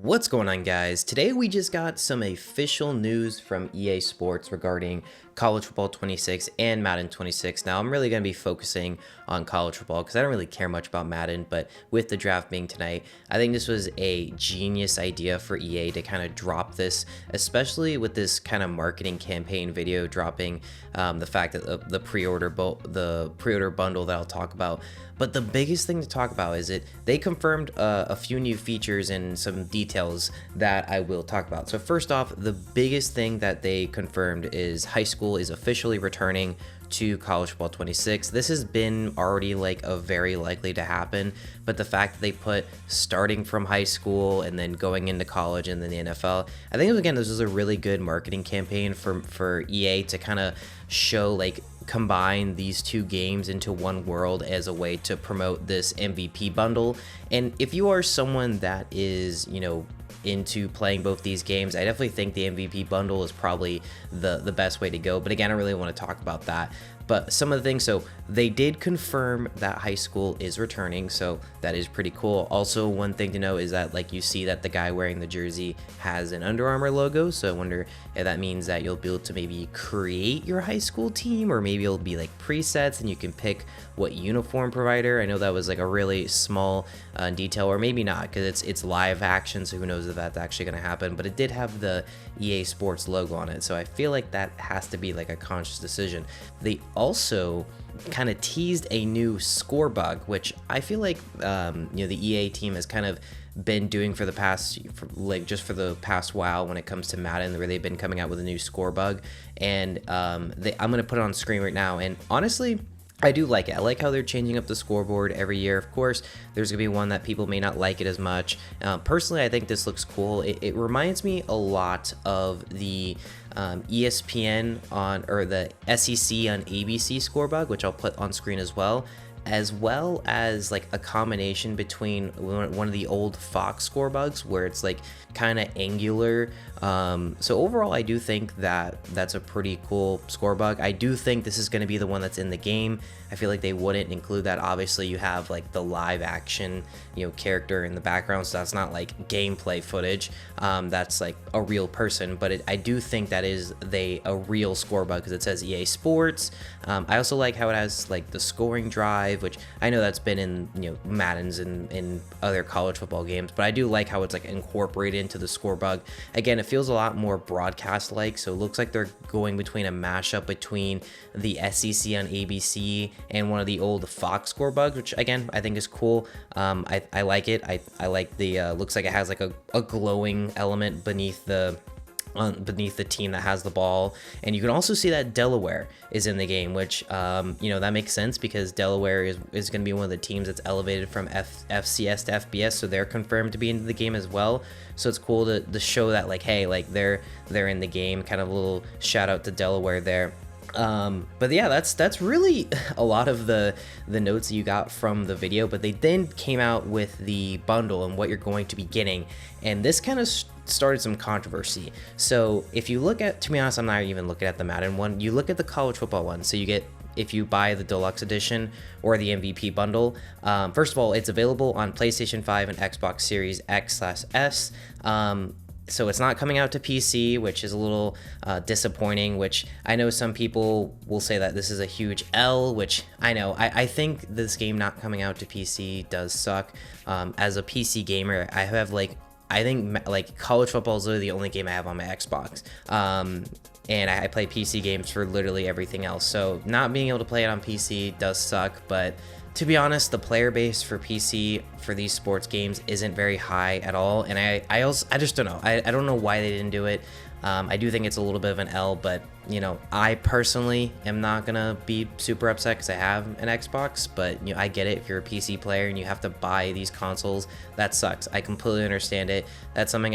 What's going on, guys? Today we just got some official news from EA Sports regarding College Football 26 and Madden 26. Now, I'm really going to be focusing on college football because I don't really care much about Madden, but with the draft being tonight, I think this was a genius idea for EA to kind of drop this, especially with this kind of marketing campaign video dropping, the fact that the pre-order bundle that I'll talk about. But the biggest thing to talk about is they confirmed a few new features and some details that I will talk about. So first off, the biggest thing that they confirmed is high school is officially returning to College Football 26. This has been already like a very likely to happen, but the fact that they put starting from high school and then going into college and then the NFL, I think again this was a really good marketing campaign for EA to kind of show, like, combine these two games into one world as a way to promote this MVP bundle. And if you are someone that is, into playing both these games, I definitely think the MVP bundle is probably the best way to go. But again, I don't really want to talk about that. But some of the things, so they did confirm that high school is returning, so that is pretty cool. Also, one thing to know is that, like, you see that the guy wearing the jersey has an Under Armour logo, so I wonder if that means that you'll be able to maybe create your high school team, or maybe it'll be like presets and you can pick what uniform provider. I know that was like a really small detail, or maybe not, because it's live action, so who knows if that's actually going to happen. But it did have the EA Sports logo on it, so I feel like that has to be like a conscious decision. They also kind of teased a new score bug, which I feel like the EA team has kind of been doing for the past while when it comes to Madden, where they've been coming out with a new score bug. And I'm gonna put it on screen right now, and honestly, I do like it. I like how they're changing up the scoreboard every year. Of course, there's going to be one that people may not like it as much. Personally, I think this looks cool. It reminds me a lot of the ESPN or the SEC on ABC score bug, which I'll put on screen as well as like a combination between one of the old Fox score bugs where it's like kind of angular. So overall, I do think that that's a pretty cool score bug. I do think this is going to be the one that's in the game. I feel like they wouldn't include that. Obviously, you have like the live action, character in the background, so that's not like gameplay footage. That's like a real person, but I do think that is a real score bug because it says EA Sports. I also like how it has like the scoring drive, which I know that's been in Madden's and in other college football games, but I do like how it's like incorporated into the score bug. Again, it feels a lot more broadcast like, so it looks like they're going between a mashup between the SEC on ABC and one of the old Fox score bugs, which again I think is cool. I like it. I like the looks like it has like a glowing element beneath the team that has the ball. And you can also see that Delaware is in the game, which that makes sense because Delaware is going to be one of the teams that's elevated from FCS to FBS, so they're confirmed to be into the game as well. So it's cool to show that, like, hey, like they're in the game. Kind of a little shout out to Delaware there. But yeah, that's really a lot of the notes that you got from the video. But they then came out with the bundle and what you're going to be getting, and this kind of started some controversy. So if you look at, to be honest, I'm not even looking at the Madden one, you look at the college football one. So you get, if you buy the deluxe edition or the MVP bundle, first of all, it's available on PlayStation 5 and Xbox Series X/S. So it's not coming out to PC, which is a little disappointing, which I know some people will say that this is a huge L, which I know. I think this game not coming out to PC does suck. As a PC gamer, I think college football is literally the only game I have on my Xbox. And I play PC games for literally everything else. So not being able to play it on PC does suck, but to be honest, the player base for PC for these sports games isn't very high at all, and I just don't know. I don't know why they didn't do it. I do think it's a little bit of an L, but I personally am not gonna be super upset because I have an Xbox. But I get it. If you're a PC player and you have to buy these consoles, that sucks. I completely understand it. That's something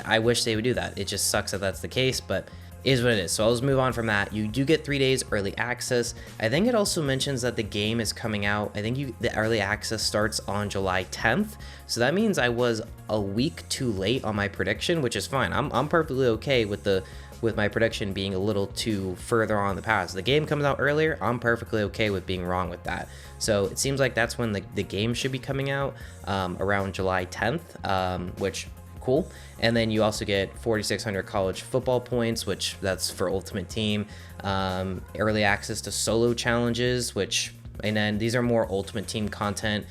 I wish they would do that. It just sucks that that's the case, but is what it is. So I'll just move on from that. You do get 3 days early access. I think it also mentions that the game is coming out. I think the early access starts on July 10th. So that means I was a week too late on my prediction, which is fine. I'm perfectly okay with my prediction being a little too further on the path. The game comes out earlier, I'm perfectly okay with being wrong with that. So it seems like that's when the game should be coming out, around July 10th, which cool. And then you also get 4,600 college football points, which that's for Ultimate Team. Early access to solo challenges, and then these are more Ultimate Team content,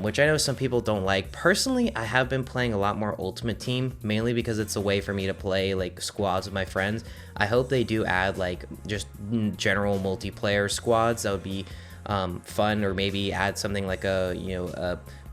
which I know some people don't like. Personally, I have been playing a lot more Ultimate Team, mainly because it's a way for me to play like squads with my friends. I hope they do add like just general multiplayer squads. That would be fun, or maybe add something like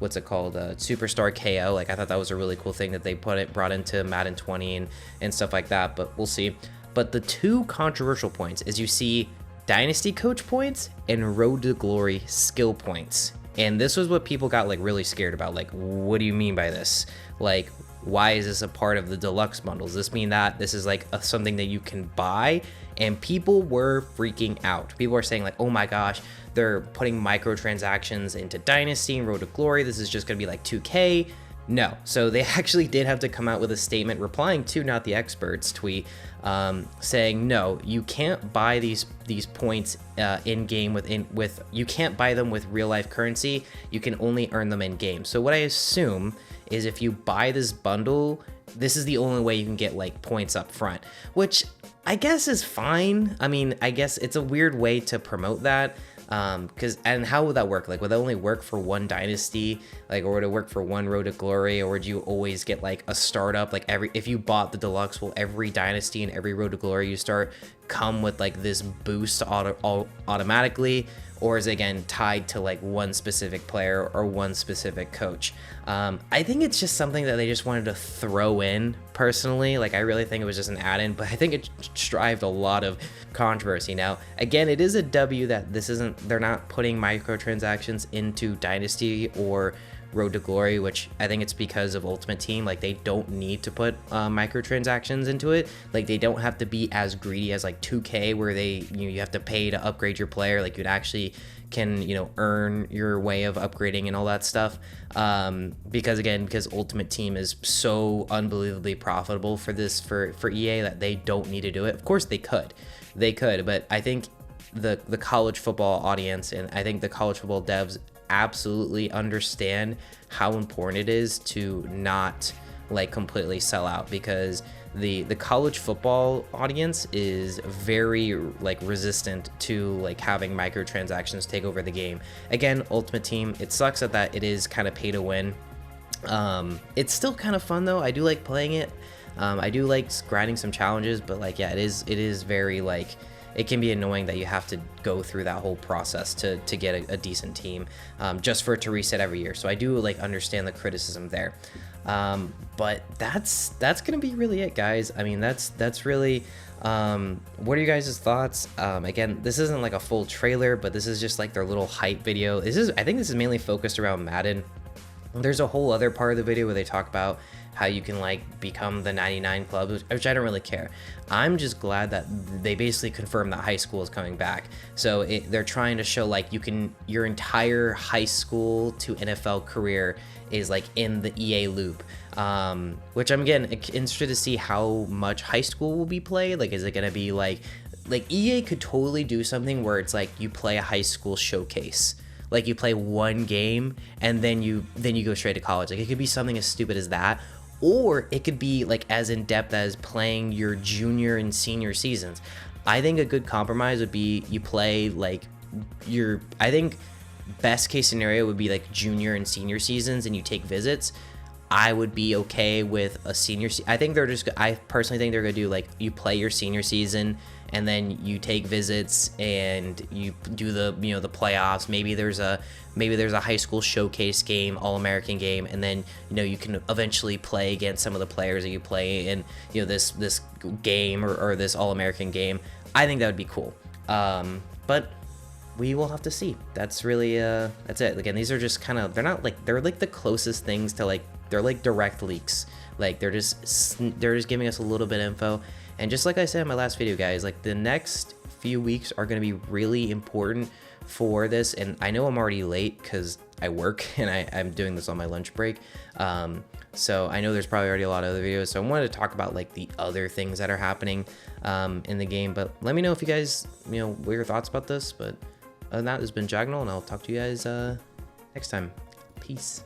what's it called, Superstar KO. Like, I thought that was a really cool thing that they brought into Madden 20 and stuff like that, but we'll see. But the two controversial points is you see Dynasty Coach points and Road to Glory skill points. And this was what people got like really scared about. Like, what do you mean by this? Like, why is this a part of the deluxe bundles? Does this mean that this is like something that you can buy? And people were freaking out. People were saying like, oh my gosh, they're putting microtransactions into Dynasty and Road to Glory. This is just gonna be like 2K. No. So they actually did have to come out with a statement replying to Not the Experts tweet, saying no, you can't buy these points in game with you can't buy them with real life currency. You can only earn them in game. So what I assume is if you buy this bundle, this is the only way you can get like points up front, which I guess is fine. I mean, I guess it's a weird way to promote that. And how would that work? Like, would that only work for one dynasty, like, or would it work for one Road to Glory, or would you always get like a startup? Like, if you bought the deluxe, will every dynasty and every Road to Glory you start come with like this boost automatically, or is it again tied to like one specific player or one specific coach? I think it's just something that they just wanted to throw in. Personally, like, I really think it was just an add-in, but I think it strived a lot of controversy. Now, again, it is a W that they're not putting microtransactions into Dynasty or Road to Glory, which I think it's because of Ultimate Team. Like, they don't need to put microtransactions into it. Like, they don't have to be as greedy as like 2K, where you have to pay to upgrade your player. Like, you'd actually can earn your way of upgrading and all that stuff, because Ultimate Team is so unbelievably profitable for EA that they don't need to do it. Of course they could, but I think the college football audience, and I think the college football devs absolutely understand how important it is to not like completely sell out, because the college football audience is very like resistant to like having microtransactions take over the game. Again, Ultimate Team, it sucks that it is kind of pay to win. It's still kind of fun though. I do like playing it. I do like grinding some challenges, but like, yeah, it is very like, it can be annoying that you have to go through that whole process to get a decent team, just for it to reset every year. So I do like understand the criticism there. But that's gonna be really it, guys. I mean, that's really, what are you guys' thoughts? Again, this isn't like a full trailer, but this is just like their little hype video. I think this is mainly focused around Madden. There's a whole other part of the video where they talk about how you can like become the 99 club, which I don't really care. I'm just glad that they basically confirmed that high school is coming back. So they're trying to show like your entire high school to NFL career is like in the EA loop, which I'm again interested to see how much high school will be played. Like, is it gonna be like EA could totally do something where it's like you play a high school showcase. Like, you play one game and then you go straight to college. Like, it could be something as stupid as that, or it could be like as in depth as playing your junior and senior seasons. I think a good compromise would be you play like I think best case scenario would be like junior and senior seasons and you take visits. I would be okay with a senior. I personally think they're gonna do like you play your senior season and then you take visits and you do the the playoffs. Maybe there's a high school showcase game, All-American game, and then you can eventually play against some of the players that you play in this game or this All-American game. I think that would be cool. But we will have to see. That's really that's it. Again, these are just kind of, they're like the closest things to like, they're like direct leaks. Like, they're just giving us a little bit of info. And just like I said in my last video, guys, like, the next few weeks are going to be really important for this. And I know I'm already late because I work and I'm doing this on my lunch break. So I know there's probably already a lot of other videos. So I wanted to talk about like the other things that are happening in the game. But let me know if you guys, what are your thoughts about this. But other than that, this has been Jagnal, and I'll talk to you guys next time. Peace.